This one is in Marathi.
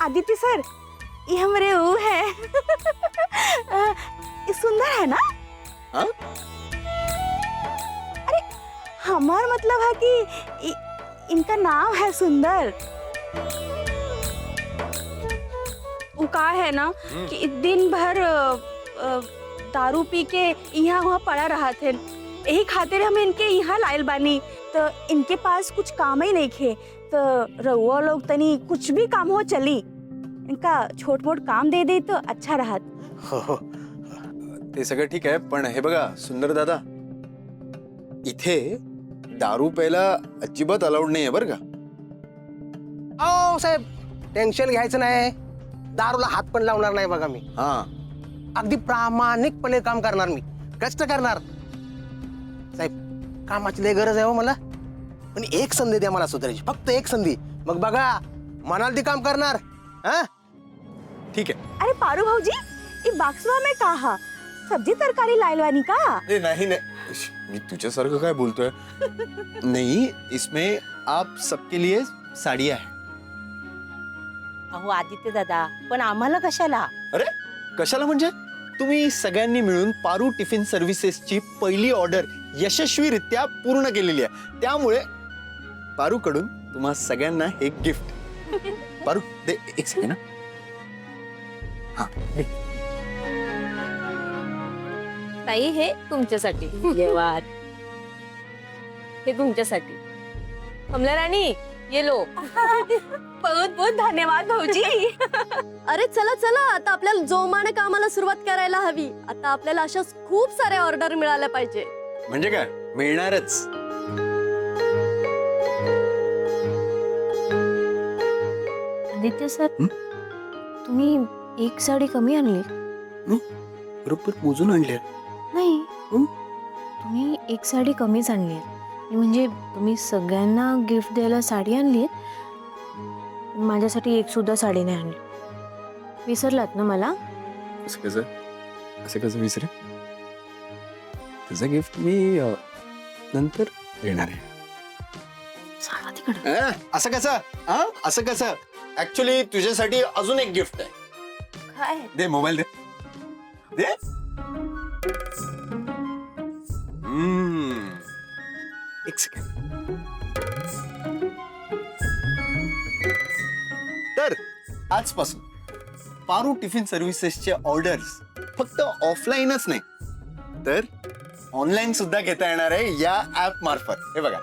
आदित्य सर, ये हमारे वो है। ये सुंदर है ना? हाँ? अरे हमार मतलब है कि इनका नाम है सुंदर। वो का है ना कि दिन भर दारू पी के यहाँ वहाँ पड़ा रहा थे, यही खातिर हम इनके यहाँ लायल बानी। तो इनके पास कुछ काम ही नहीं थे, तो रउआ लोग तनी कुछ भी काम हो चली, इनका छोट मोट काम दे दे तो अच्छा राहत। हो, ते सगळं ठीक आहे, पण हे बघा सुंदर दादा, इथे दारू प्यायला अजिबात अलाउड नाहीये बरं का? अहो साहेब, टेन्शन घ्यायचं नाही, दारूला हात पण लावणार नाही बघा मी. हा, अगदी प्रामाणिकपणे काम करणार मी, कष्ट करणार. साहेब, कामाची लय गरज आहे हो मला, पण एक संधी द्या मला सुधारायची, फक्त एक संधी. मग बघा, म्हणाल ती काम करणार. हा, ठीक आहे. अरे पारू भाऊजी, ये बाक्सवा में कहा सब्जी तरकारी लायलवानी का? अरे नहीं नहीं, मी तुझ्यासारखं काय बोलतोय? नहीं, इसमें आप सबके लिए साड़ियाँ है. अहो आदित्य दादा, पण आम्हाला कशाला? अरे कशाला म्हणजे? तुम्ही सगळ्यांनी मिळून पारू टिफिन सर्व्हिसेसची पहिली ऑर्डर यशस्वीरित्या पूर्ण केलेली आहे, त्यामुळे पारू कडून तुम्हा सगळ्यांना एक गिफ्ट. पारू दे एक सेकंड. हा दे. ताई, हे तुमच्यासाठी. धन्यवाद. हे तुमच्यासाठी. कमला राणी, ये लो. बहुत बहुत धन्यवाद भाऊजी. अरे चला चला, आता आपल्याला जोमाने कामाला सुरुवात करायला हवी. आता आपल्याला अशाच खूप साऱ्या ऑर्डर मिळाल्या पाहिजे. म्हणजे काय मिळणारच. आदित्य सर, तुम्ही एक साडी कमी आणली. बरोबर मोजून आणले. नाही, तुम्ही एक साडी कमीच आणली. म्हणजे तुम्ही सगळ्यांना गिफ्ट द्यायला साडी आणली, माझ्यासाठी एक सुद्धा साडी नाही आणली. विसरलात ना मला? असं कसं विसरे? त्याचं गिफ्ट मी नंतर देणार आहे. सांगा तिकडं. असं कसं? असं कसं? ऍक्च्युली तुझ्यासाठी अजून एक गिफ्ट आहे. काय? दे मोबाईल दे. दे. एक सेकंड. तर आजपासून पारू टिफिन सर्व्हिसेसचे ऑर्डर्स फक्त ऑफलाईनच नाही तर ऑनलाईन सुद्धा घेता येणार आहे या ऍप मार्फत. हे बघा,